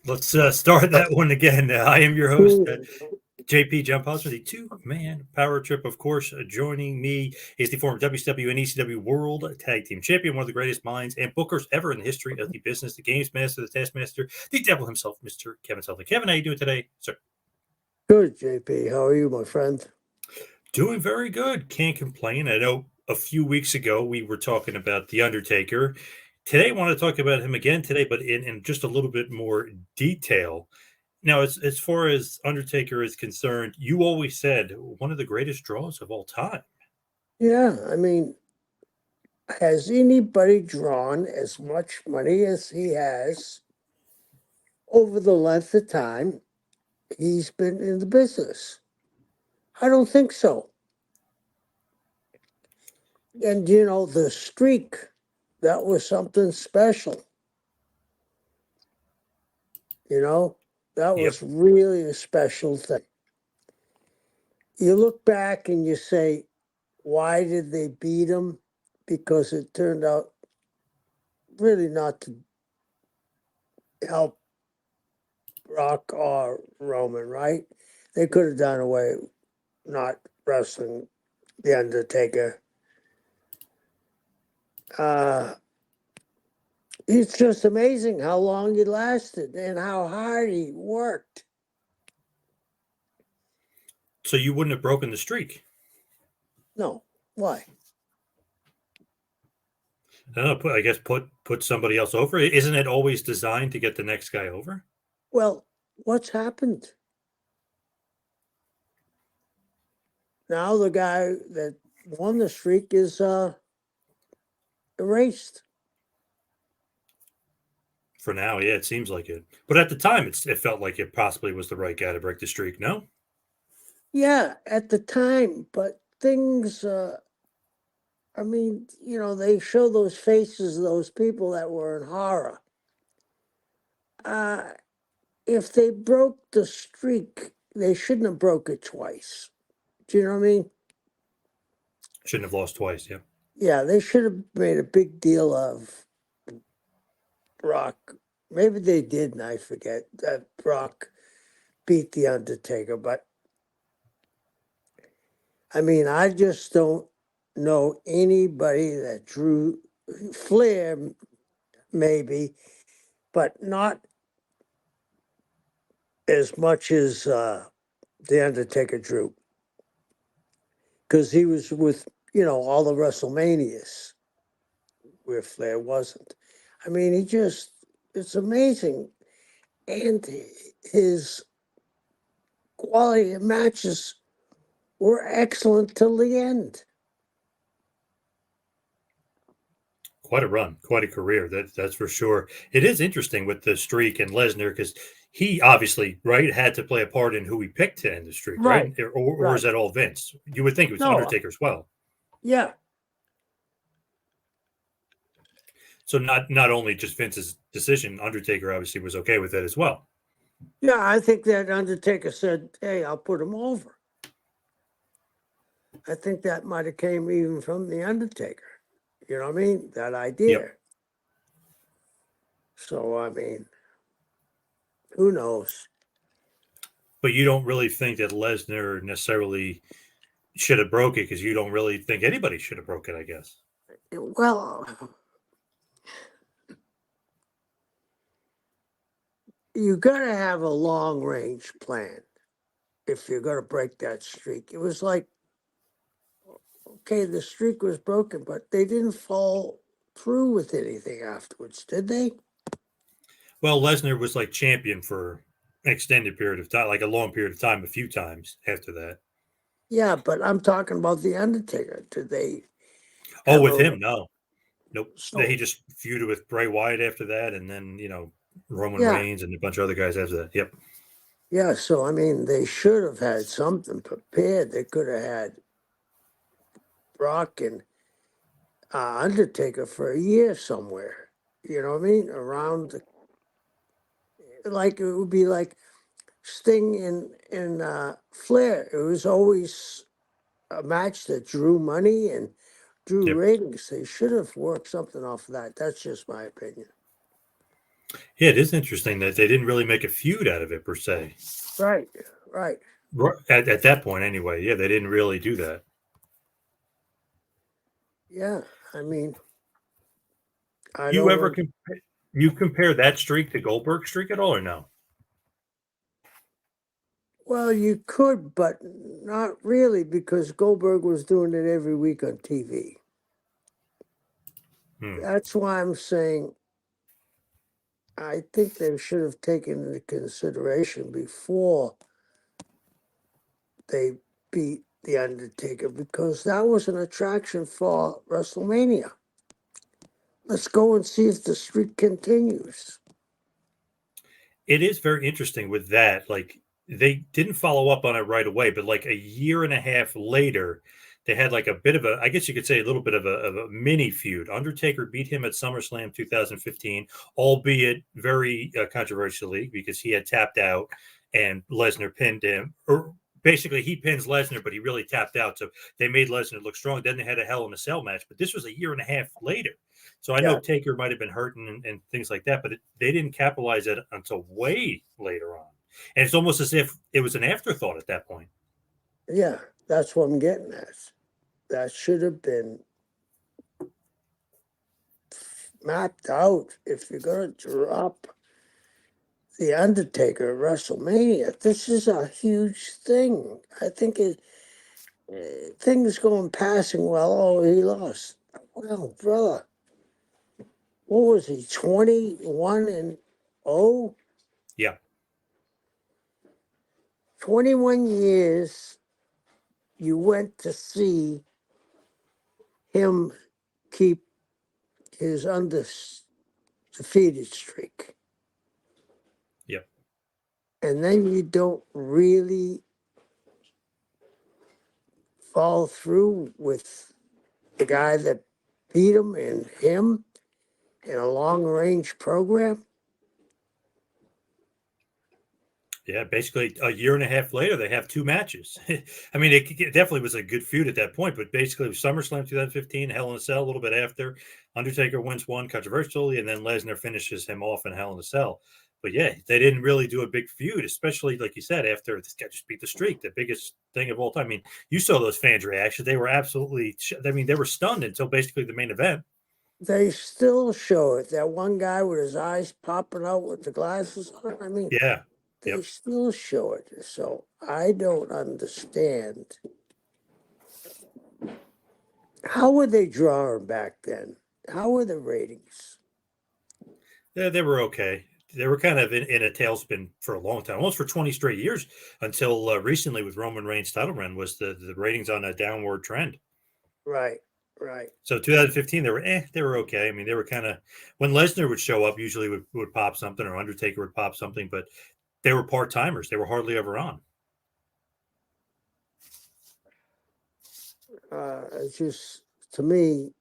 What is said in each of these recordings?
Let's start that one again. I am your host, Ooh, JP John Poz, with the two-man power trip. Of course, joining me is the former WCW and ECW World Tag Team Champion, one of the greatest minds and bookers ever in the history of the business, the Games Master, the Taskmaster, the Devil himself, Mr. Kevin Sullivan. Kevin, how you doing today, sir? good, JP. How are you, my friend? Doing very good. Can't complain. I know a few weeks ago we were talking about the Undertaker. Today, I want to talk about him again today, but in just a little bit more detail. Now, as far as Undertaker is concerned, you always said one of the greatest draws of all time. Yeah, has anybody drawn as much money as he has over the length of time he's been in the business? I don't think so. And the streak, that was something special. You know, that Yep. was really a special thing. You look back and you say, why did they beat him? Because it turned out really not to help Rock or Roman, right? They could have done away not wrestling the Undertaker. Uh, it's just amazing how long he lasted and how hard he worked. So you wouldn't have broken the streak. No, why? I don't know, I guess put somebody else over. Isn't it always designed to get the next guy over? Well, what's happened? Now the guy that won the streak is erased. For now, yeah, it seems like it. But at the time, it felt like it possibly was the right guy to break the streak. No, Yeah, at the time, but things they show those faces of those people that were in horror. Uh, if they broke the streak, they shouldn't have broke it twice. Do you know what I mean? shouldn't have lost twice. Yeah. Yeah, they should have made a big deal of Brock. Maybe they did, and I forget that Brock beat the Undertaker. But I just don't know anybody that drew Flair, maybe, but not as much as the Undertaker drew, because he was with all the WrestleManias where Flair wasn't. He just, it's amazing. And his quality of matches were excellent till the end. Quite a run, quite a career. That's for sure. It is interesting with the streak and Lesnar because he obviously had to play a part in who he picked to end the streak, right? Right, Or is right. that all Vince? You would think it was No, Undertaker as well. yeah, So not only just Vince's decision, Undertaker obviously was okay with it as well. yeah. I think that Undertaker said, "Hey, I'll put him over." I think that might have came even from the Undertaker. You know what I mean? That Yep. idea. So who knows? But you don't really think that Lesnar necessarily should have broke it because you don't really think anybody should have broke it, I guess. Well, you got to have a long range plan if you're going to break that streak. It was like, okay, the streak was broken, but they didn't fall through with anything afterwards, did they? Well, Lesnar was like champion for an extended period of time, like a long period of time, a few times after that. Yeah, but I'm talking about the Undertaker. Did they Oh, have with a him, no. Nope. He so? just feuded with Bray Wyatt after that, and then Roman Yeah, Reigns and a bunch of other guys after that. Yep. yeah. So they should have had something prepared. They could have had Brock and Undertaker for a year somewhere. You know what I mean? Around like it would be like Sting and Flair. It was always a match that drew money and drew Yep. ratings. They should have worked something off of that. That's just my opinion. Yeah, it is interesting that they didn't really make a feud out of it per se. Right, right. At that point, anyway. Yeah, they didn't really do that. Yeah, I mean, I You don't ever want. compare you compare that streak to Goldberg's streak at all, or no? Well, you could, but not really, because Goldberg was doing it every week on TV. Hmm. That's why I'm saying I think they should have taken into consideration before they beat The Undertaker, because that was an attraction for WrestleMania. Let's go and see if the streak continues. It is very interesting with that. Like they didn't follow up on it right away, but like a year and a half later, they had like a bit of a, I guess you could say a little bit of a mini feud. Undertaker beat him at SummerSlam 2015, albeit very controversially because he had tapped out and Lesnar pinned him. Or basically, he pins Lesnar, but he really tapped out. So they made Lesnar look strong. Then they had a Hell in a Cell match, but this was a year and a half later. So I know Yeah, Taker might have been hurting and things like that, but they didn't capitalize it until way later on. And it's almost as if it was an afterthought at that point. yeah, that's what I'm getting at. That should have been mapped out. If you're going to drop The Undertaker at WrestleMania, this is a huge thing. I think things going passing well. Oh, he lost. Well, brother, what was he, 21 and 0? Yeah. 21 years you went to see him keep his undefeated streak. Yep. And then you don't really follow through with the guy that beat him and him in a long range program. Yeah. Basically, a year and a half later, they have two matches. I mean, it definitely was a good feud at that point, but basically, SummerSlam 2015, Hell in a Cell a little bit after. Undertaker wins one controversially, and then Lesnar finishes him off in Hell in a Cell. But yeah, they didn't really do a big feud, especially like you said, after this guy just beat the streak, the biggest thing of all time. I mean, you saw those fans' reactions; they were absolutely, I mean, they were stunned until basically the main event. They still show it. That one guy with his eyes popping out with the glasses on. I mean, Yeah, they yep. still show it. So I don't understand. How were they drawing back then? How were the ratings? Yeah, they were okay. They were kind of in a tailspin for a long time, almost for 20 straight years until recently with Roman Reigns' title run was the ratings on a downward trend. Right, right. So 2015, they were okay. I mean, they were kind of when Lesnar would show up, usually would pop something or Undertaker would pop something, but they were part timers. They were hardly ever on. It's just, to me,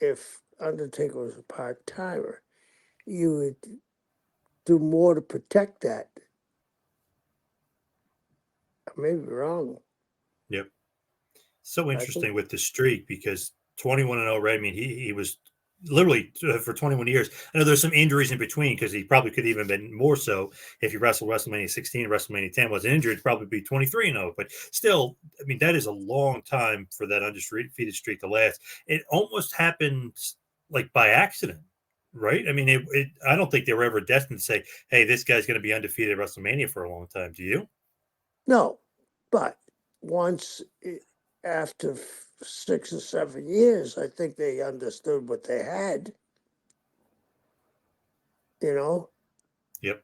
if Undertaker was a part timer, you would do more to protect that. I may be wrong. Yep. So I think, interesting with the streak because 21 and 0, right? I mean, he was literally for 21 years. I know there's some injuries in between because he probably could even been more so if he wrestled WrestleMania 16, WrestleMania 10 wasn't injured, probably be 23 and 0. But still, I mean, that is a long time for that undefeated streak to last. It almost happened like by accident. Right. I mean, I don't think they were ever destined to say, hey, this guy's going to be undefeated at WrestleMania for a long time. Do you? no, but once after 6 or 7 years, I think they understood what they had, you know, Yep.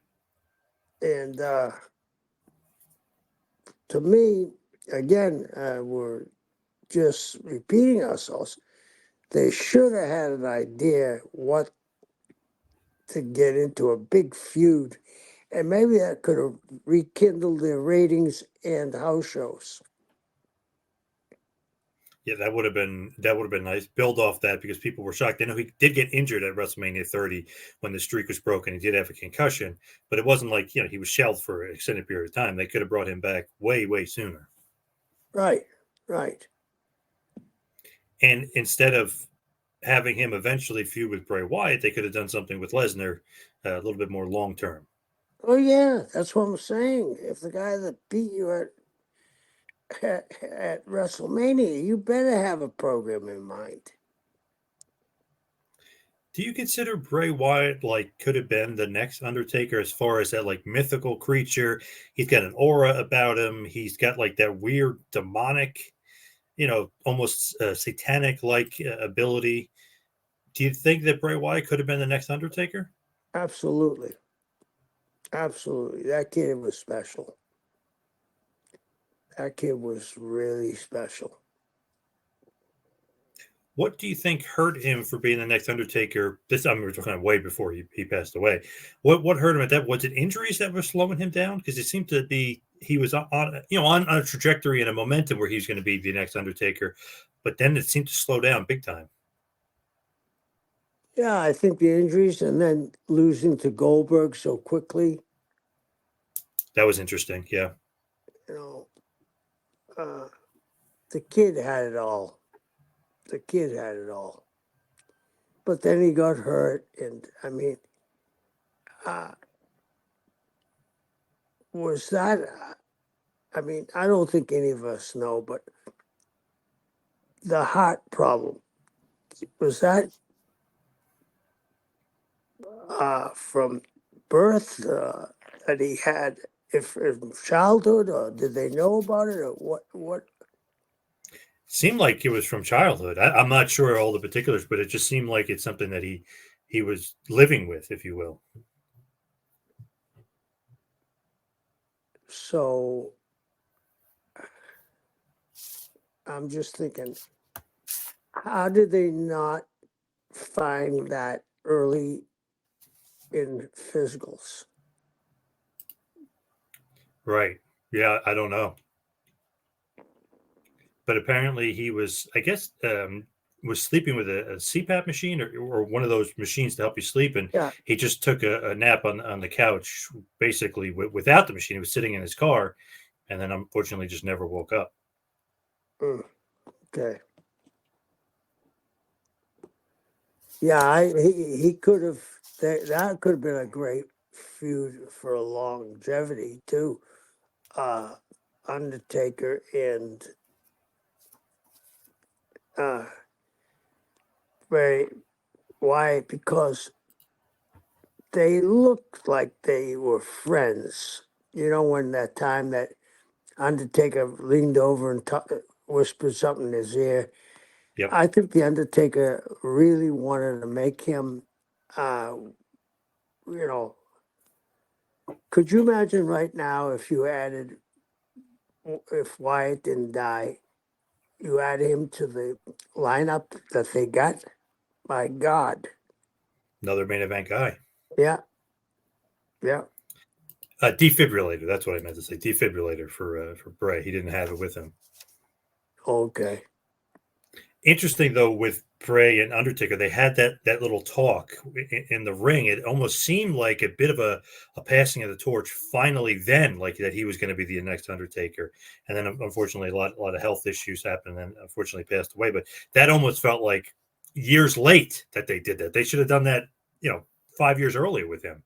and to me, again, we're just repeating ourselves. They should have had an idea what to get into a big feud, and maybe that could have rekindled their ratings and house shows. Yeah, that would have been nice. Build off that because people were shocked. I know he did get injured at WrestleMania 30 when the streak was broken. He did have a concussion, but it wasn't like he was shelved for an extended period of time. They could have brought him back way, way sooner. Right, right. And instead of having him eventually feud with Bray Wyatt, they could have done something with Lesnar a little bit more long term. Oh yeah, that's what I'm saying. If the guy that beat you at WrestleMania, you better have a program in mind. Do you consider Bray Wyatt like could have been the next Undertaker as far as that like mythical creature? He's got an aura about him. He's got like that weird demonic, almost satanic like ability. Do you think that Bray Wyatt could have been the next Undertaker? Absolutely. Absolutely. That kid was special. That kid was really special. What do you think hurt him for being the next Undertaker? We're talking way before he passed away. What hurt him at that? Was it injuries that were slowing him down? Because it seemed to be he was on a trajectory and a momentum where he was going to be the next Undertaker, but then it seemed to slow down big time. Yeah, I think the injuries and then losing to Goldberg so quickly. That was interesting. Yeah. You know, the kid had it all. The kid had it all. But then he got hurt, and I mean, was that? I mean, I don't think any of us know, but the heart problem, was that from birth that he had, if from childhood, or did they know about it, or what? Seemed like it was from childhood. I'm not sure all the particulars, but it just seemed like it's something that he was living with, if you will. So I'm just thinking, how did they not find that early in physicals? Right. Yeah, I don't know. But apparently he was, I guess, was sleeping with a CPAP machine or one of those machines to help you sleep, and Yeah. he just took a nap on the couch, basically without the machine. He was sitting in his car, and then unfortunately just never woke up. Okay. Yeah, he could have. That could have been a great feud for longevity too. Undertaker and Bray Wyatt, because they looked like they were friends. You know, when that time that Undertaker leaned over and whispered something in his ear. Yep. I think the Undertaker really wanted to make him, you know, could you imagine right now if Wyatt didn't die, you add him to the lineup that they got? My God. Another main event guy. Yeah. Yeah. Defibrillator. That's what I meant to say. Defibrillator for Bray. He didn't have it with him. Okay. Interesting though, with Bray and Undertaker, they had that little talk in the ring. It almost seemed like a bit of a passing of the torch. Finally, then like that he was going to be the next Undertaker, and then unfortunately a lot of health issues happened, and unfortunately passed away. But that almost felt like years late that they did that. They should have done that, 5 years earlier with him.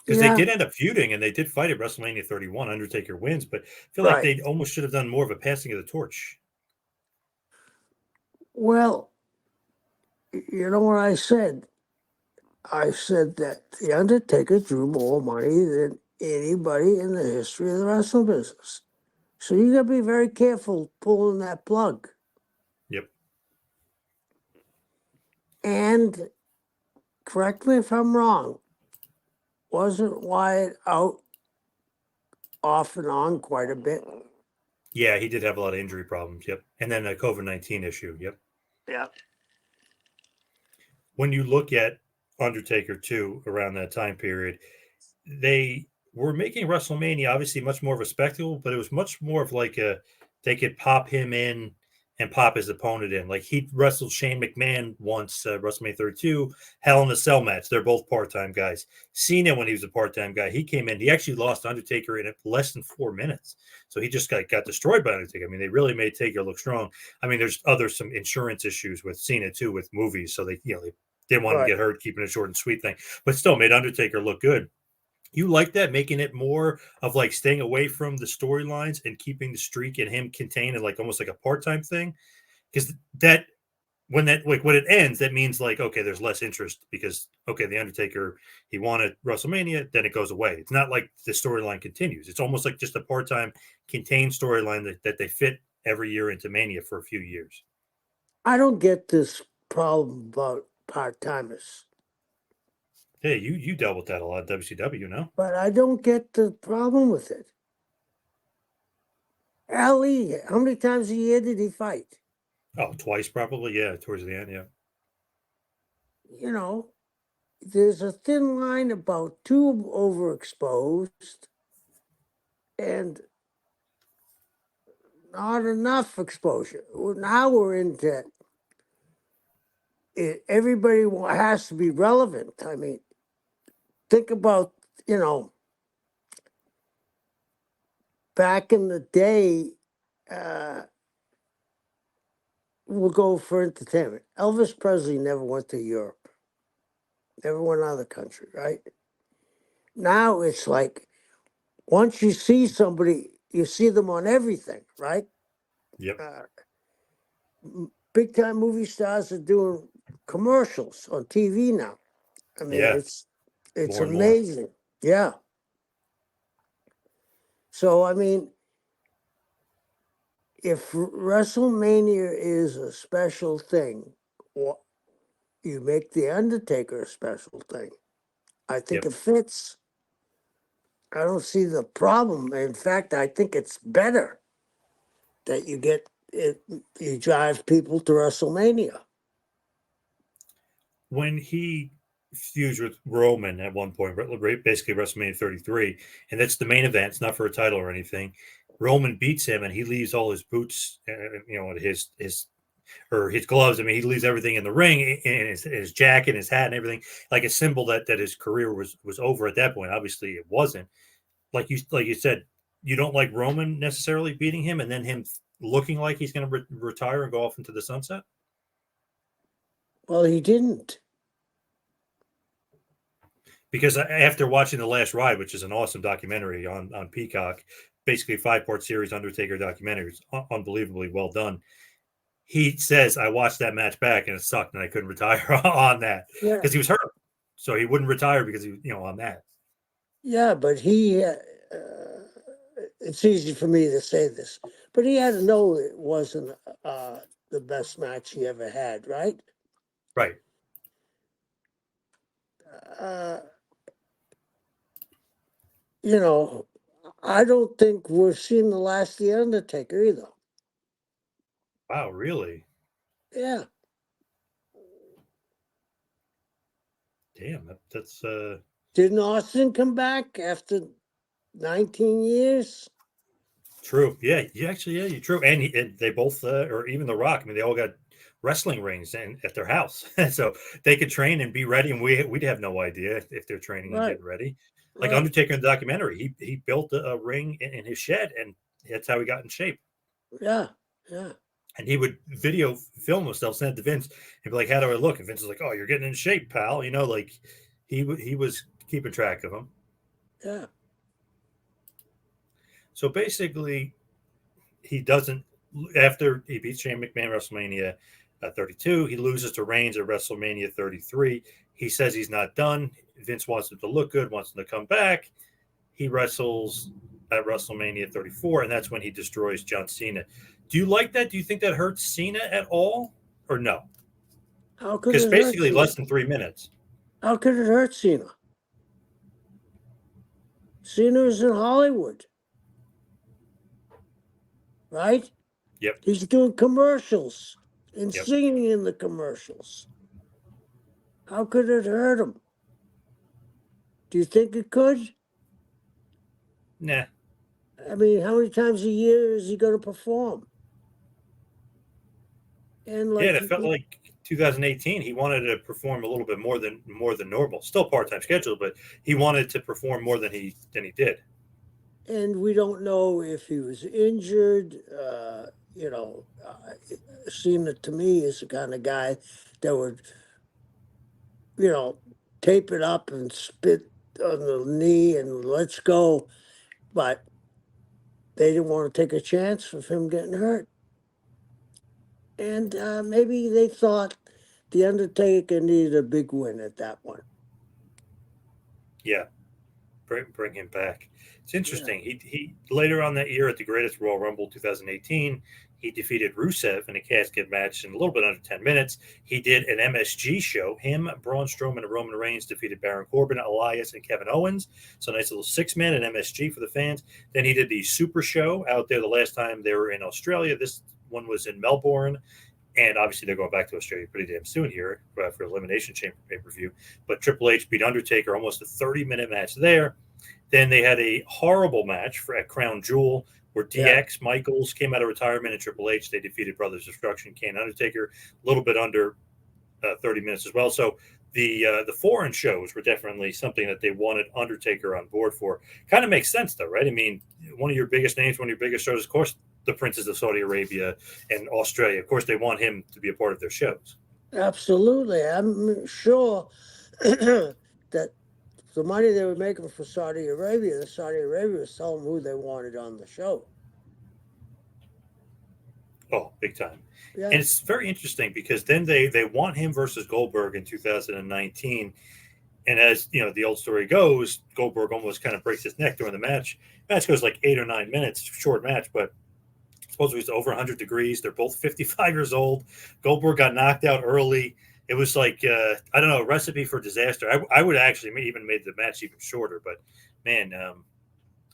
Because they Yeah. did end up feuding and they did fight at WrestleMania 31. Undertaker wins, but I feel like Right. they almost should have done more of a passing of the torch. Well, you know what I said? I said that The Undertaker drew more money than anybody in the history of the wrestling business. So you got to be very careful pulling that plug. Yep. And correct me if I'm wrong, wasn't Wyatt out off and on quite a bit? Yeah, he did have a lot of injury problems. Yep. And then a COVID-19 issue. Yep. Yeah. When you look at Undertaker too, around that time period, they were making WrestleMania obviously much more of a spectacle, but it was much more of like they could pop him in and pop his opponent in. Like he wrestled Shane McMahon once, WrestleMania 32, Hell in a Cell match. They're both part-time guys. Cena, when he was a part-time guy, he came in. He actually lost Undertaker in less than 4 minutes. So he just got destroyed by Undertaker. I mean, they really made Taker look strong. I mean, there's some insurance issues with Cena too with movies. So they Didn't want him to Right. get hurt, keeping it short and sweet thing, but still made Undertaker look good. You like that, making it more of like staying away from the storylines and keeping the streak and him contained in like almost like a part-time thing? Because that when it ends, that means like, okay, there's less interest because okay, the Undertaker, he won at WrestleMania, then it goes away. It's not like the storyline continues. It's almost like just a part-time contained storyline that they fit every year into Mania for a few years. I don't get this problem about part timers, Hey, you dealt with that a lot at WCW, no? but I don't get the problem with it. Ali, how many times a year did he fight? Oh, twice probably, yeah, towards the end, yeah. You know, there's a thin line about too overexposed and not enough exposure. Now we're into it. Everybody has to be relevant. I mean, think about, you know, back in the day, uh, we'll go for entertainment. Elvis Presley never went to Europe, never went out of the country, right? Now it's like once you see somebody, you see them on everything, right? Yep. Uh, Big time movie stars are doing commercials on TV now. I mean, Yeah, it's more and more. amazing. Yeah. So I mean, if WrestleMania is a special thing, you make the Undertaker a special thing. I think Yep. it fits. I don't see the problem. In fact, I think it's better that you get it. You drive people to WrestleMania. When he fused with Roman at one point, basically WrestleMania 33, and that's the main event. It's not for a title or anything. Roman beats him, and he leaves all his boots, his or his gloves. I mean, he leaves everything in the ring, and his jacket, his hat, and everything, like a symbol that his career was over at that point. Obviously, it wasn't. Like you said, you don't like Roman necessarily beating him, and then him looking like he's going to retire and go off into the sunset. Well, he didn't. Because after watching The Last Ride, which is an awesome documentary on Peacock, basically a 5-part series, Undertaker documentary, it's unbelievably well done. He says, I watched that match back and it sucked and I couldn't retire on that Yeah, because he was hurt. So he wouldn't retire because he, on that. yeah, but he. It's easy for me to say this, but he had to know it wasn't the best match he ever had, right? Right. Uh, you know, I don't think we've seen the last of the Undertaker either. Wow, really? Yeah, Damn, that's didn't Austin come back after 19 years? true. Yeah, you're true. And they both, or even The Rock, I mean, they all got wrestling rings at their house. So they could train and be ready. And we'd have no idea if they're training and Right, getting ready. Like right. Undertaker in the documentary, he built a ring in his shed, and that's how he got in shape. Yeah, yeah, And he would video film himself, send it to Vince, and be like, "How do I look?" And Vince was like, "Oh, you're getting in shape, pal." Like he was keeping track of him. yeah. So basically, he doesn't. After he beats Shane McMahon WrestleMania 32, he loses to Reigns at WrestleMania 33. He says he's not done. Vince wants him to look good, wants him to come back. He wrestles at WrestleMania 34, and that's when he destroys John Cena. Do you like that? Do you think that hurts Cena at all, or no? How could Because it hurt basically Cena? less than 3 minutes. How could it hurt Cena? Cena's in Hollywood, right? Yep, He's doing commercials and yep. singing in the commercials. How could it hurt him? Do you think it could? Nah. I mean, how many times a year is he going to perform? And Yeah, like, it felt like 2018. He wanted to perform a little bit more than normal. Still part time schedule, but he wanted to perform more than he did. and we don't know if he was injured. Cena to me is the kind of guy that would tape it up and spit on the knee and let's go. But they didn't want to take a chance of him getting hurt. And maybe they thought the Undertaker needed a big win at that one. Yeah, bring him back. It's Yeah. interesting. He later on that year at the Greatest Royal Rumble 2018, he defeated Rusev in a casket match in a little bit under 10 minutes. He did an MSG show. Him, Braun Strowman, and Roman Reigns defeated Baron Corbin, Elias, and Kevin Owens. So nice little 6-man at MSG for the fans. Then he did the Super Show out there the last time they were in Australia. This one was in Melbourne. And obviously, they're going back to Australia pretty damn soon here for Elimination Chamber pay-per-view. But Triple H beat Undertaker, almost a 30-minute match there. Then they had a horrible match at Crown Jewel where DX Michaels came out of retirement and Triple H. They defeated Brothers Destruction, Kane, Undertaker, a little bit under 30 minutes as well. So the foreign shows were definitely something that they wanted Undertaker on board for. Kind of makes sense, though, right? I mean, one of your biggest names, one of your biggest shows, of course, the princes of Saudi Arabia and Australia. Of course, they want him to be a part of their shows. Absolutely. I'm sure that the money they were making for Saudi Arabia, the Saudi Arabia was telling them who they wanted on the show. Oh, big time. Yeah. And it's very interesting because then they want him versus Goldberg in 2019. And as you know, the old story goes, Goldberg almost kind of breaks his neck during the match. Match goes like 8 or 9 minutes, short match, but supposedly it's over 100 degrees. They're both 55 years old. Goldberg got knocked out early. It was like, I don't know, a recipe for disaster. I would actually even made the match even shorter, but man, I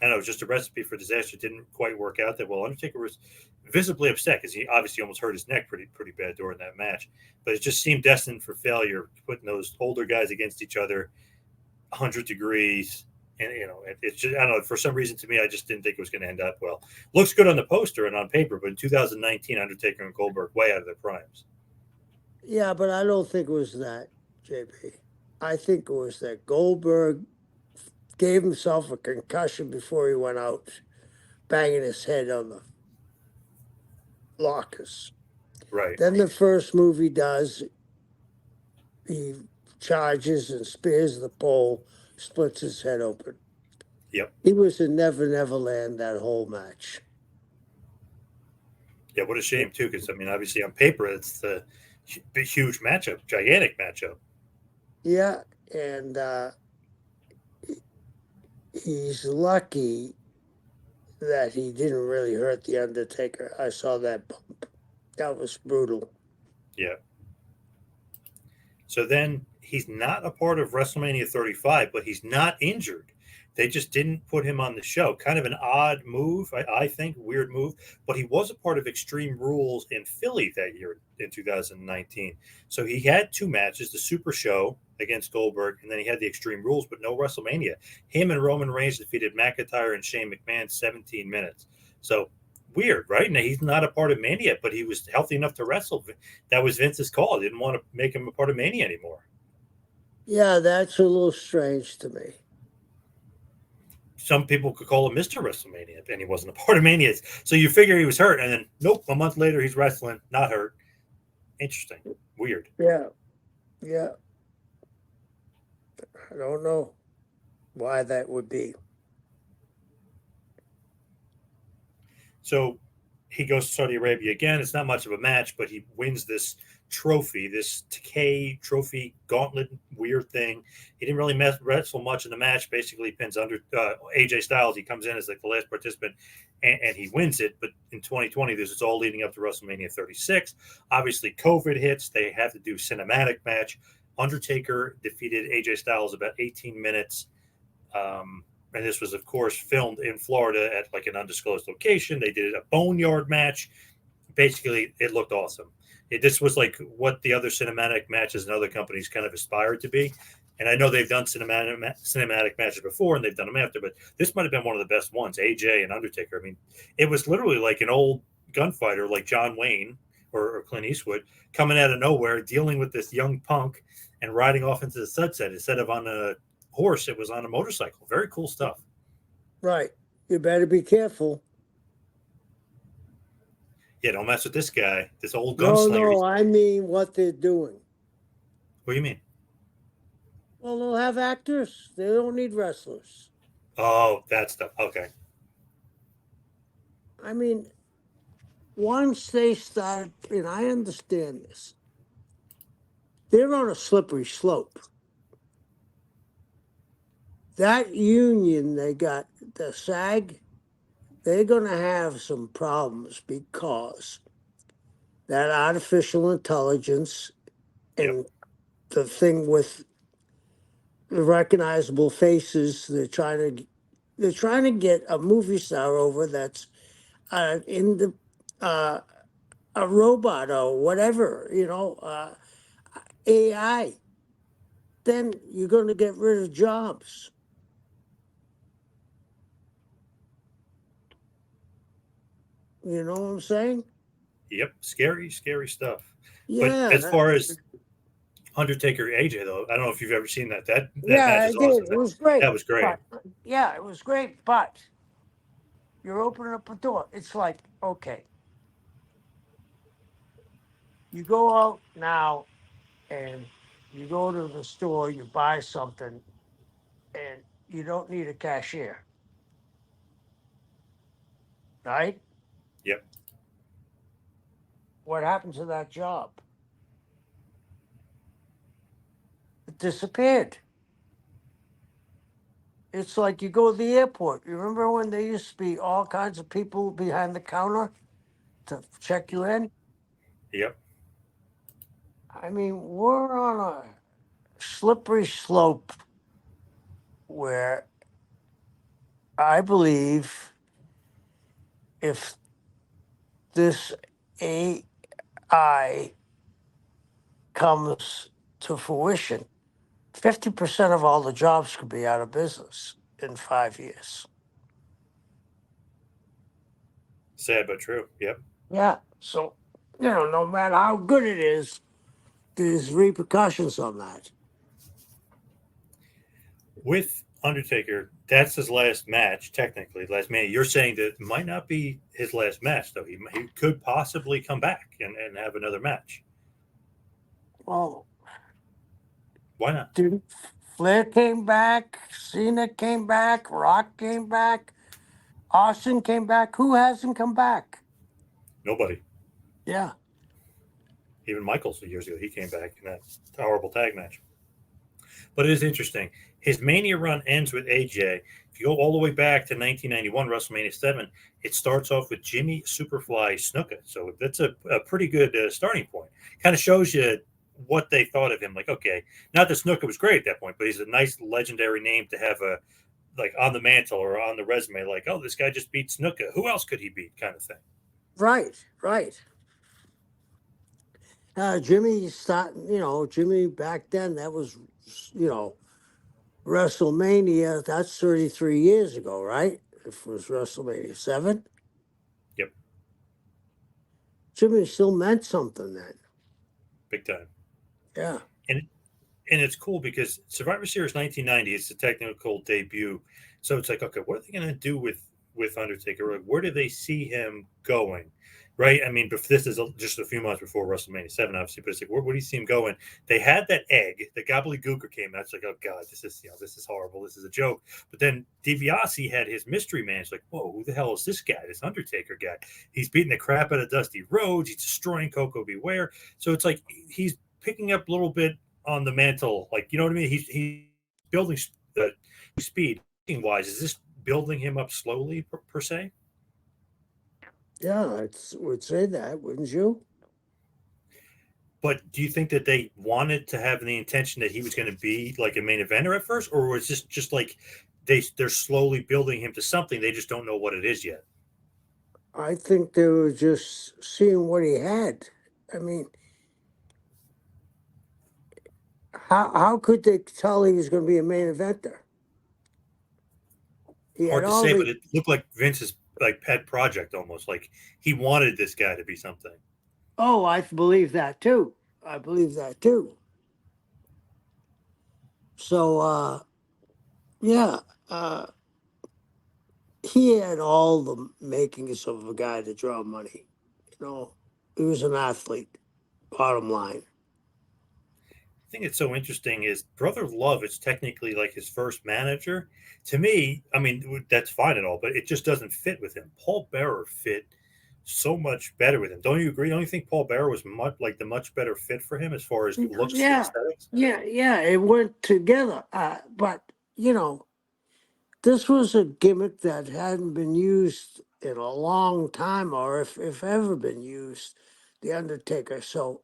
don't know, just a recipe for disaster. Didn't quite work out that well. Undertaker was visibly upset because he obviously almost hurt his neck pretty bad during that match. But it just seemed destined for failure, putting those older guys against each other, 100 degrees. And, it's just, I don't know, for some reason to me, I just didn't think it was going to end up well. Looks good on the poster and on paper, but in 2019, Undertaker and Goldberg way out of their primes. Yeah, but I don't think it was that, JP. I think it was that Goldberg gave himself a concussion before he went out, banging his head on the lockers. Right. Then the first move he does, he charges and spears the pole, splits his head open. Yep. He was in Never Never Land that whole match. Yeah, what a shame, too, because, I mean, obviously on paper, it's the big, huge matchup, gigantic matchup. Yeah, and he's lucky that he didn't really hurt the Undertaker. I saw that bump. That was brutal. Yeah. So then he's not a part of WrestleMania 35, but he's not injured. They just didn't put him on the show. Kind of an odd move, I think, weird move. But he was a part of Extreme Rules in Philly that year in 2019. So he had 2 matches, the Super Show against Goldberg, and then he had the Extreme Rules, but no WrestleMania. Him and Roman Reigns defeated McIntyre and Shane McMahon 17 minutes. So weird, right? Now he's not a part of Mania, but he was healthy enough to wrestle. That was Vince's call. Didn't want to make him a part of Mania anymore. Yeah, that's a little strange to me. Some people could call him Mr. WrestleMania, and he wasn't a part of Mania. So you figure he was hurt, and then nope, a month later he's wrestling, not hurt. Interesting, weird. Yeah, yeah. I don't know why that would be. So he goes to Saudi Arabia again. It's not much of a match, but he wins this trophy, this Takei trophy gauntlet weird thing. He didn't really wrestle much in the match. Basically, he pins under AJ Styles. He comes in as like the last participant, and he wins it. But in 2020, this is all leading up to WrestleMania 36. Obviously, COVID hits. They have to do cinematic match. Undertaker defeated AJ Styles about 18 minutes. And this was, of course, filmed in Florida at like an undisclosed location. They did a boneyard match. Basically, it looked awesome. This was like what the other cinematic matches and other companies kind of aspired to be. And I know they've done cinematic matches before and they've done them after, but this might have been one of the best ones, AJ and Undertaker. I mean, it was literally like an old gunfighter like John Wayne or Clint Eastwood coming out of nowhere, dealing with this young punk and riding off into the sunset. Instead of on a horse, it was on a motorcycle. Very cool stuff. Right. You better be careful. Yeah, don't mess with this guy, this old gunslinger. No, I mean what they're doing. What do you mean? Well, they'll have actors. They don't need wrestlers. Oh, that stuff. Okay. I mean, once they start, and I understand this, they're on a slippery slope. That union they got, the SAG, they're going to have some problems because that artificial intelligence Yep. and the thing with the recognizable faces, they're trying to get a movie star over that's in the uh, a robot or whatever, AI. Then you're going to get rid of jobs. You know what I'm saying? Yep. Scary, scary stuff. But Yeah, as far as Undertaker AJ though, I don't know if you've ever seen that. That yeah, match I is did. awesome. It was great, That was great. but yeah, it was great. But you're opening up a door. It's like, okay, you go out now and you go to the store, you buy something, and you don't need a cashier, right? Yep. What happened to that job? It disappeared. It's like you go to the airport. You remember when there used to be all kinds of people behind the counter to check you in? Yep. I mean, we're on a slippery slope where I believe if this AI comes to fruition, 50% of all the jobs could be out of business in 5 years. Sad but true. Yep. Yeah. So, no matter how good it is, there's repercussions on that. With Undertaker, that's his last match, technically, last man. You're saying that it might not be his last match, though. He could possibly come back and have another match. Well, Why not? dude, Flair came back, Cena came back, Rock came back, Austin came back. Who hasn't come back? Nobody. Yeah. Even Michaels years ago, he came back in that horrible tag match. But it is interesting. His Mania run ends with AJ. If you go all the way back to 1991, WrestleMania 7, it starts off with Jimmy Superfly Snuka. So that's a pretty good starting point. Kind of shows you what they thought of him. Like, okay, not that Snuka was great at that point, but he's a nice legendary name to have a like on the mantle or on the resume. Like, oh, this guy just beat Snuka. Who else could he beat? Kind of thing. Right, right. Jimmy back then, that was, you know, WrestleMania, that's 33 years ago, right? If it was WrestleMania 7. Yep, Jimmy still meant something then. big time. Yeah. And and it's cool because Survivor Series 1990 is the technical debut. So it's like, okay, what are they going to do with Undertaker? Like, where do they see him going? Right? I mean, but this is just a few months before WrestleMania 7, obviously. But it's like, where do you see him going? They had that egg, the gobbledygooker came out. It's like, oh god, this is horrible. This is a joke. But then DiBiase had his mystery man. It's like, whoa, who the hell is this guy? This Undertaker guy? He's beating the crap out of Dusty Rhodes. He's destroying Coco Beware. So it's like he's picking up a little bit on the mantle, like you know what I mean. He's building speed wise. Is this building him up slowly per se? Yeah, I would say that, wouldn't you? But do you think that they wanted to have the intention that he was going to be like a main eventer at first, or was this just like they're slowly building him to something they just don't know what it is yet? I think they were just seeing what he had. I mean, how could they tell he was going to be a main eventer? He had Hard to all say, but the. it looked like Vince's like pet project almost. Like he wanted this guy to be something. Oh, I believe that too. I believe that too. So, yeah, uh, he had all the makings of a guy to draw money. He was an athlete. Bottom line. thing that's so interesting is Brother Love is technically like his first manager. To me, I mean, that's fine and all, but it just doesn't fit with him. Paul Bearer fit so much better with him. Don't you agree? Don't you think Paul Bearer was much like the much better fit for him as far as looks and Yeah, aesthetics? yeah, it went together. But you know, this was a gimmick that hadn't been used in a long time, or if ever been used. The Undertaker. So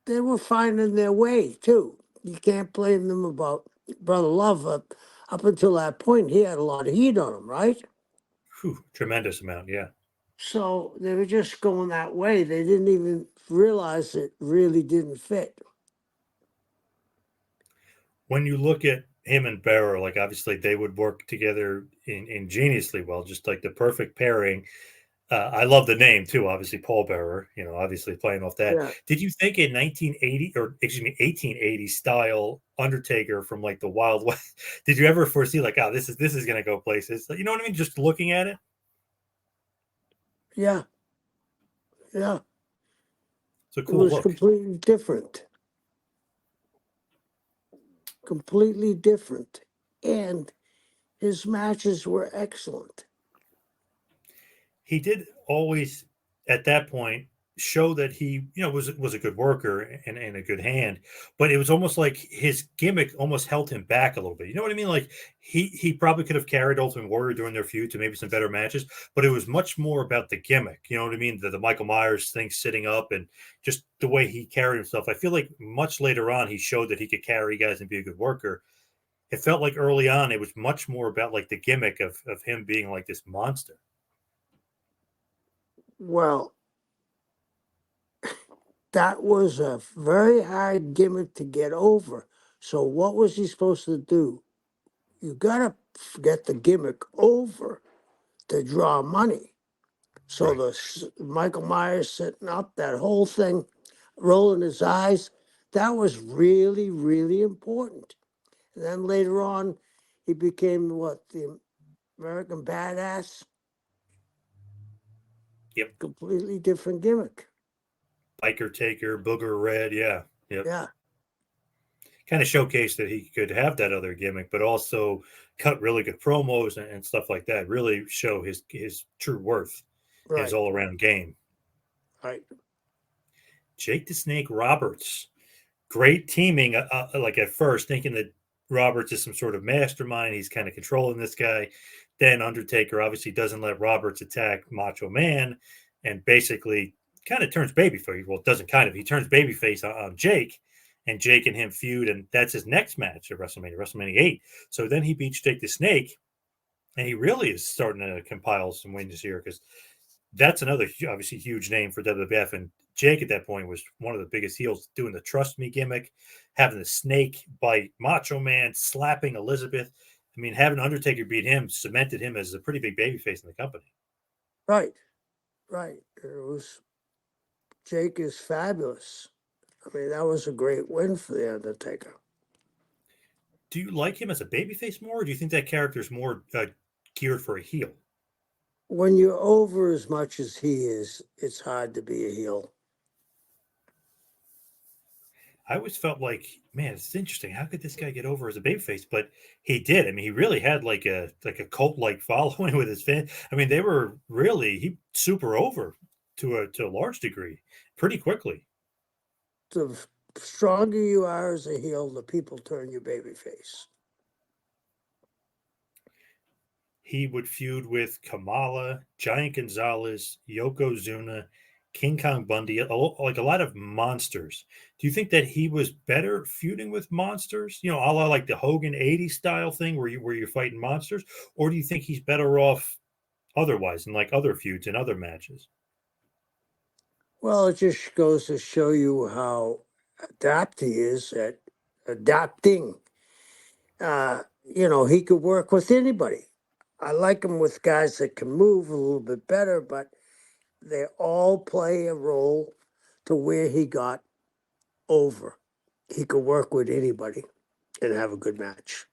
they were finding their way too. You can't blame them about Brother Love. Up until that point, he had a lot of heat on him, right? Whew, tremendous amount, yeah. So they were just going that way. They didn't even realize it really didn't fit. When you look at him and Bearer, like obviously they would work together ingeniously well, just like the perfect pairing. I love the name too, obviously Paul Bearer, obviously playing off that. Yeah, Did you think in 1980 or excuse me, 1880 style Undertaker from like the Wild West, did you ever foresee like, oh, this is gonna go places? You know what I mean? Just looking at it. yeah, yeah. It's a It cool was look. completely different, and his matches were excellent. He did always at that point show that he was a good worker and a good hand, but it was almost like his gimmick almost held him back a little bit. You know what I mean? Like he probably could have carried Ultimate Warrior during their feud to maybe some better matches, but it was much more about the gimmick. You know what I mean? The Michael Myers thing sitting up and just the way he carried himself. I feel like much later on he showed that he could carry guys and be a good worker. It felt like early on it was much more about like the gimmick of him being like this monster. Well, that was a very hard gimmick to get over. So what was he supposed to do? You gotta get the gimmick over to draw money. So Right. the Michael Myers sitting up, that whole thing, rolling his eyes, that was really, really important. And then later on, he became what, the American Badass? Yep. Completely different gimmick. Biker Taker, Booger Red. Yeah. Yep. Yeah, Kind of showcased that he could have that other gimmick, but also cut really good promos and stuff like that. Really show his true worth and his right, all around game. right. Jake the Snake Roberts, great teaming. Like at first, thinking that Roberts is some sort of mastermind. He's kind of controlling this guy. Then Undertaker obviously doesn't let Roberts attack Macho Man, and basically kind of turns babyface. Well, doesn't kind of. He turns babyface on Jake, and Jake and him feud, and that's his next match at WrestleMania 8. So then he beats Jake the Snake, and he really is starting to compile some wins here because that's another obviously huge name for WWF. And Jake at that point was one of the biggest heels, doing the Trust Me gimmick, having the snake bite Macho Man, slapping Elizabeth. I mean, having Undertaker beat him cemented him as a pretty big babyface in the company. Right, right. It was Jake is fabulous. I mean, that was a great win for the Undertaker. Do you like him as a babyface more, or do you think that character is more geared for a heel? When you're over as much as he is, it's hard to be a heel. I always felt like, man, it's interesting. How could this guy get over as a babyface? But he did. I mean, he really had like a cult like following with his fans. I mean, they were really he super over to a large degree, pretty quickly. The stronger you are as a heel, the people turn you babyface. He would feud with Kamala, Giant Gonzalez, Yokozuna, King Kong Bundy, like a lot of monsters. Do you think that he was better feuding with monsters? A la like the Hogan '80s style thing where you're fighting monsters, or do you think he's better off otherwise in like other feuds and other matches? Well, it just goes to show you how adept he is at adapting. He could work with anybody. I like him with guys that can move a little bit better, but they all play a role to where he got over. He could work with anybody and have a good match.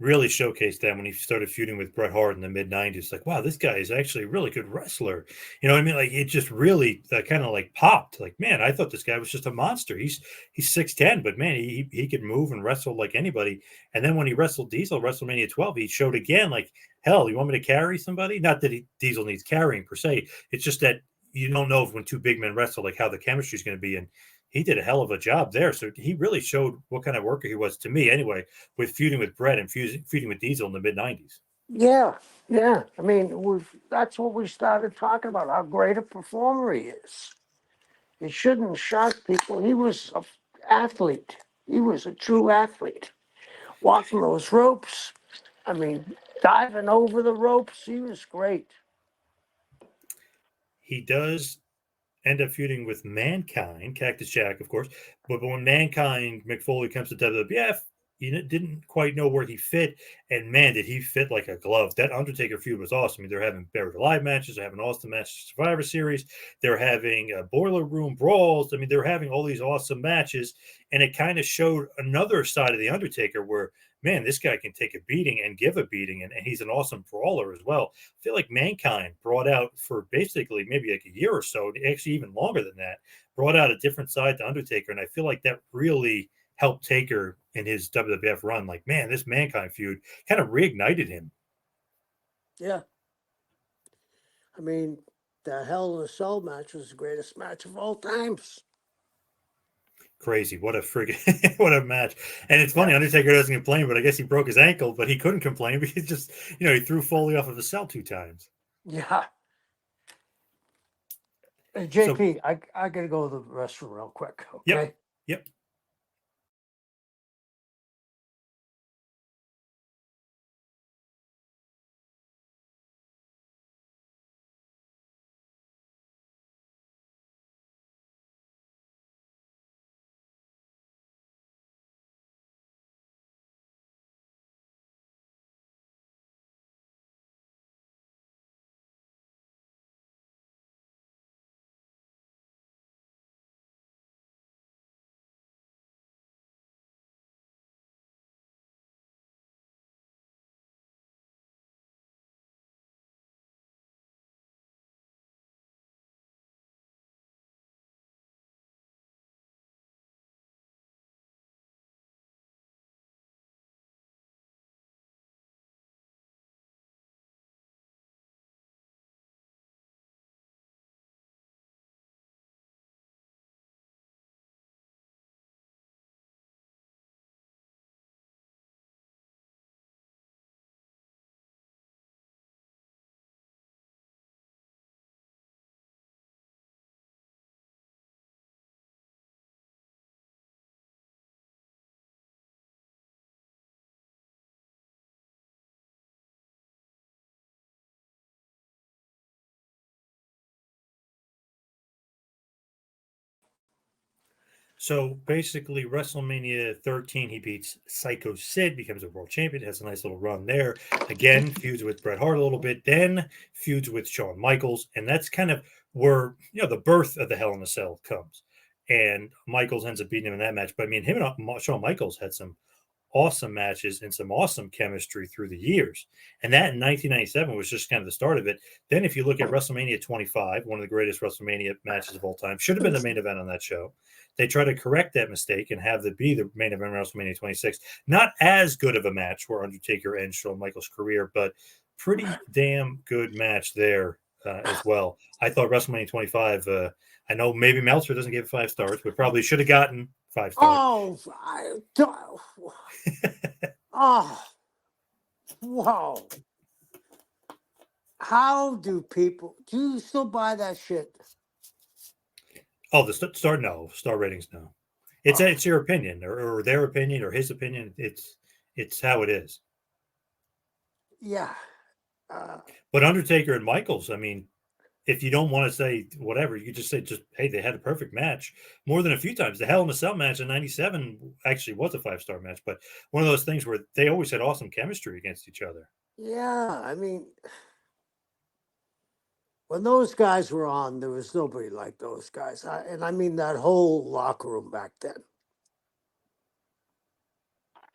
really showcased that when he started feuding with Bret Hart in the mid '90s. Like, wow, this guy is actually a really good wrestler. You know what I mean? Like, it just really kind of like popped. Like, man, I thought this guy was just a monster. He's 6'10", but man, he could move and wrestle like anybody. And then when he wrestled Diesel WrestleMania 12, he showed again, like, hell, you want me to carry somebody? Not that Diesel needs carrying per se. It's just that you don't know if when two big men wrestle, like how the chemistry is going to be. And he did a hell of a job there. So he really showed what kind of worker he was to me anyway, with feuding with Bret and feuding with Diesel in the mid '90s. Yeah, yeah. I mean, that's what we started talking about, how great a performer he is. It shouldn't shock people. He was an athlete. He was a true athlete. Walking those ropes, I mean, diving over the ropes, he was great. He does end up feuding with Mankind, Cactus Jack, of course. But when Mankind Mick Foley comes to WWF, you didn't quite know where he fit, and man, did he fit like a glove. That Undertaker feud was awesome. I mean, they're having Buried Alive matches, they're having Austin matches, Survivor Series, they're having Boiler Room brawls. I mean, they're having all these awesome matches, and it kind of showed another side of the Undertaker where, man, this guy can take a beating and give a beating, and he's an awesome brawler as well. I feel like Mankind brought out for basically maybe like a year or so, actually even longer than that, brought out a different side to Undertaker, and I feel like that really helped Taker in his WWF run. Like, man, this Mankind feud kind of reignited him. Yeah. I mean, the Hell in a Cell match was the greatest match of all times. Crazy. What a friggin' what a match. And it's funny, Yeah. Undertaker doesn't complain, but I guess he broke his ankle, but he couldn't complain because just, he threw Foley off of a cell 2 times. Yeah. Hey, So, JP, I got to go to the restroom real quick, yep, okay? yep. So basically, WrestleMania 13, he beats Psycho Sid, becomes a world champion, has a nice little run there. Again, feuds with Bret Hart a little bit, then feuds with Shawn Michaels, and that's kind of where the birth of the Hell in a Cell comes. And Michaels ends up beating him in that match. But I mean, him and Shawn Michaels had some awesome matches and some awesome chemistry through the years. And that in 1997 was just kind of the start of it. Then, if you look at WrestleMania 25, one of the greatest WrestleMania matches of all time, should have been the main event on that show. They try to correct that mistake and have it be the main event of WrestleMania 26. Not as good of a match where Undertaker ends Shawn Michaels' career, but pretty damn good match there as well. I thought WrestleMania 25, I know maybe Meltzer doesn't give 5 stars, but probably should have gotten 5 stars. Oh, oh, wow. How do you still buy that shit? Oh, the star ratings, no. It's your opinion or their opinion or his opinion. It's how it is. Yeah. But Undertaker and Michaels, I mean, if you don't want to say whatever, you just say hey, they had a perfect match more than a few times. The Hell in a Cell match in '97 actually was a 5-star match, but one of those things where they always had awesome chemistry against each other. Yeah. I mean, when those guys were on, there was nobody like those guys. And I mean that whole locker room back then.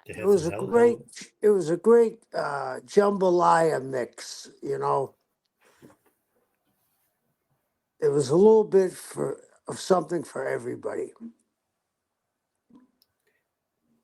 to It have was some a hell, great, it was a great jambalaya mix. You know, it was a little bit of something for everybody.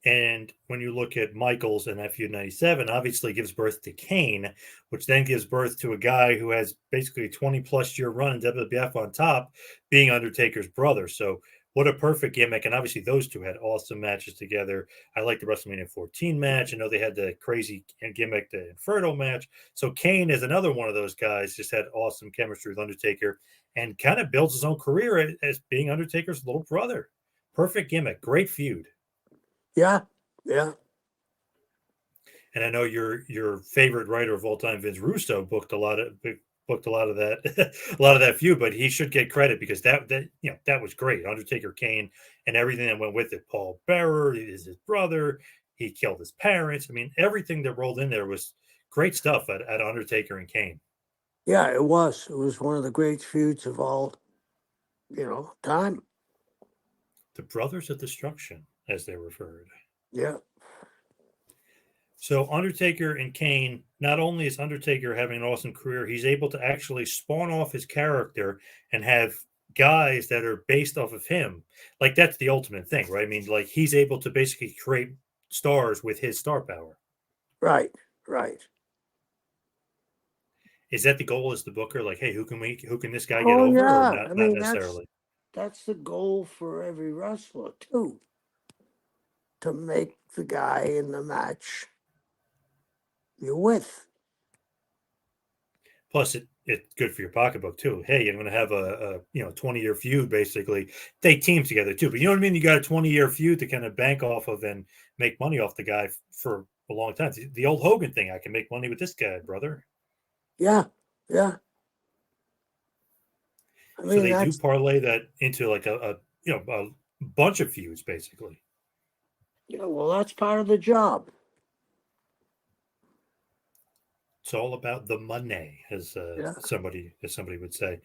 and when you look at Michaels and FU 97, obviously gives birth to Kane, which then gives birth to a guy who has basically a 20 plus year run in WWF on top, being Undertaker's brother. So, what a perfect gimmick. And obviously, those two had awesome matches together. I like the WrestleMania 14 match. I know they had the crazy gimmick, the Inferno match. So, Kane is another one of those guys, just had awesome chemistry with Undertaker and kind of builds his own career as being Undertaker's little brother. Perfect gimmick, great feud. Yeah, yeah. And I know your favorite writer of all time, Vince Russo, booked a lot of that a lot of that feud, but he should get credit because that was great. Undertaker, Kane, and everything that went with it. Paul Bearer is his brother. He killed his parents. I mean, everything that rolled in there was great stuff at Undertaker and Kane. Yeah, it was. It was one of the great feuds of all, time. The Brothers of Destruction, as they referred. Yeah. So Undertaker and Kane, not only is Undertaker having an awesome career, he's able to actually spawn off his character and have guys that are based off of him. Like that's the ultimate thing, right? I mean, like he's able to basically create stars with his star power. Right, right. Is that the goal as the booker? Like, hey, who can this guy get Oh over or yeah. not I not mean, necessarily? that's the goal for every wrestler too, to make the guy in the match you're with. Plus, it's good for your pocketbook too. Hey, I'm going to have a 20-year feud basically. They team together too, but you know what I mean. You got a 20-year feud to kind of bank off of and make money off the guy for a long time. The old Hogan thing. I can make money with this guy, brother. Yeah, yeah. I So mean, they do that's parlay that into like a bunch of feuds basically. well, that's part of the job. It's all about the money, as Yeah. somebody would say.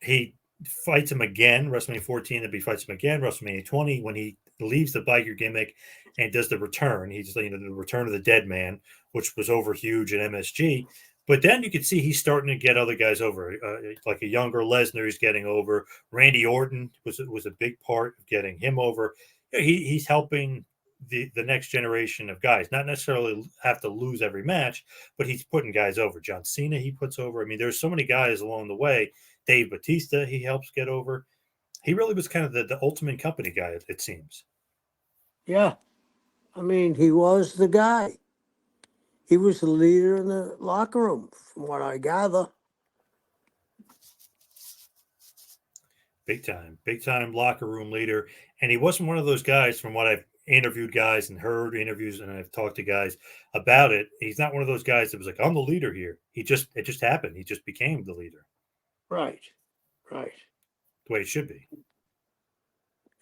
He fights him again, WrestleMania 14, and he fights him again, WrestleMania 20, when he leaves the biker gimmick and does the return. He's the return of the dead man, which was over huge at MSG. But then you could see he's starting to get other guys over, like a younger Lesnar. He's getting over. Randy Orton was a big part of getting him over. He's helping the next generation of guys, not necessarily have to lose every match, but he's putting guys over. John Cena he puts over. I mean, there's so many guys along the way. Dave Batista, he helps get over. He really was kind of the ultimate company guy, it seems. Yeah. I mean, he was the guy. He was the leader in the locker room, from what I gather. Big time locker room leader. And he wasn't one of those guys, from what I've interviewed guys and heard interviews, and I've talked to guys about it. He's not one of those guys that was like, I'm the leader here. It just happened. He just became the leader Right, right. the way it should be.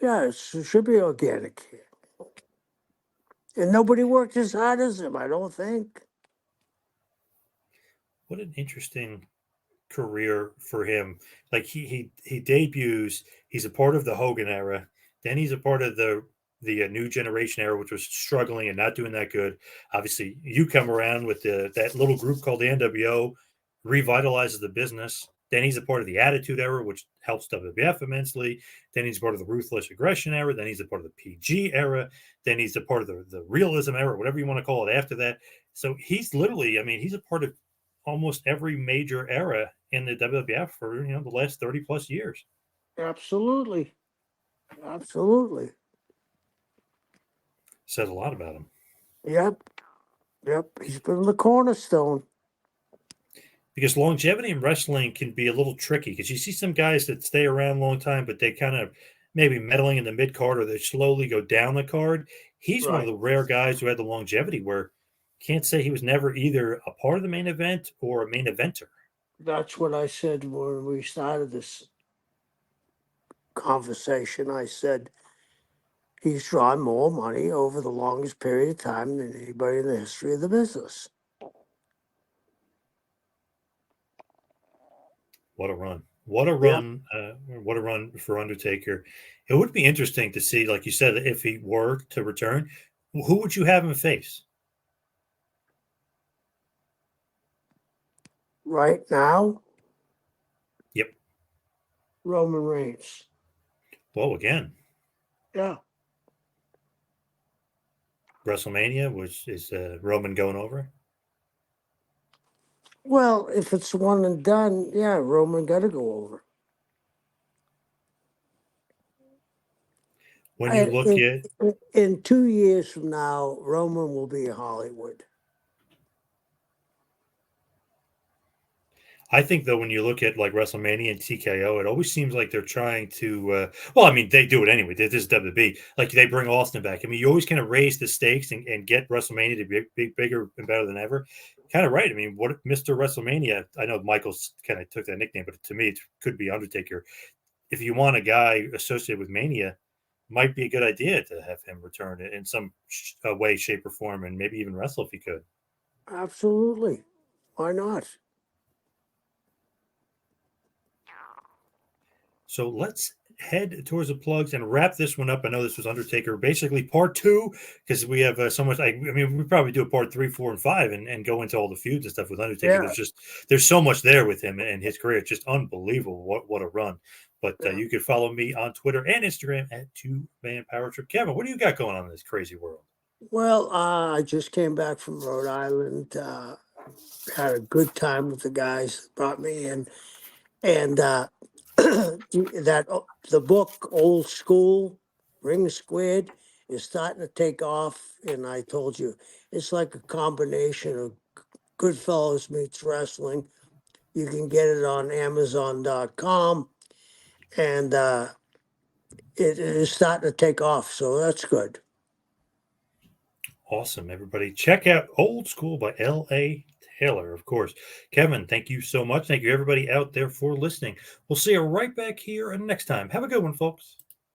Yeah, it should be organic. And nobody worked as hard as him, I don't think. What an interesting career for him. Like he debuts. He's a part of the Hogan era. Then he's a part of the new generation era, which was struggling and not doing that good. Obviously, you come around with that little group called the NWO, revitalizes the business. Then he's a part of the Attitude Era, which helps WWF immensely. Then he's part of the Ruthless Aggression Era. Then he's a part of the PG Era. Then he's a part of the Realism Era, whatever you want to call it after that. So he's literally, I mean, he's a part of almost every major era in the WWF for the last 30 plus years. Absolutely. Absolutely. Says a lot about him. Yep. Yep. He's been the cornerstone. Because longevity in wrestling can be a little tricky because you see some guys that stay around a long time, but they kind of maybe meddling in the mid card or they slowly go down the card. He's one of Right. the rare guys who had the longevity where can't say he was never either a part of the main event or a main eventer. That's what I said when we started this conversation. I said he's drawn more money over the longest period of time than anybody in the history of the business. What a run. What a Yeah. run. What a run for Undertaker. It would be interesting to see, like you said, if he were to return, Who would you have him face? Right now, Yep. Roman Reigns. Well, again, Yeah. WrestleMania is Roman going over? Well, if it's one and done, yeah, Roman got to go over. When you I, look in, at, in 2 years from now, Roman will be in Hollywood. I think though, when you look at like WrestleMania and TKO, it always seems like they're trying to. Well, I mean, they do it anyway. This is WWE. Like they bring Austin back. I mean, you always kind of raise the stakes and get WrestleMania to be bigger and better than ever. Kind of right. I mean, what Mr. WrestleMania? I know Michael's kind of took that nickname, but to me, it could be Undertaker. If you want a guy associated with Mania, might be a good idea to have him return in some way, shape, or form, and maybe even wrestle if he could. Absolutely. Why not? So let's head towards the plugs and wrap this one up. I know this was Undertaker, basically part two, because we have so much. I mean, we probably do a part 3, 4, and 5, and go into all the feuds and stuff with Undertaker. Yeah. There's so much there with him and his career. It's just unbelievable. What a run! But Yeah. you can follow me on Twitter and Instagram at 2Man Power Trip. Kevin, what do you got going on in this crazy world? Well, I just came back from Rhode Island. Had a good time with the guys that brought me in, and the book Old School Ring Squid is starting to take off. And I told you, it's like a combination of Goodfellas meets wrestling. You can get it on Amazon.com, and it is starting to take off. So that's good. Awesome, everybody. Check out Old School by L.A. Taylor, of course. Kevin, thank you so much. Thank you, everybody out there, for listening. We'll see you right back here next time. Have a good one, folks.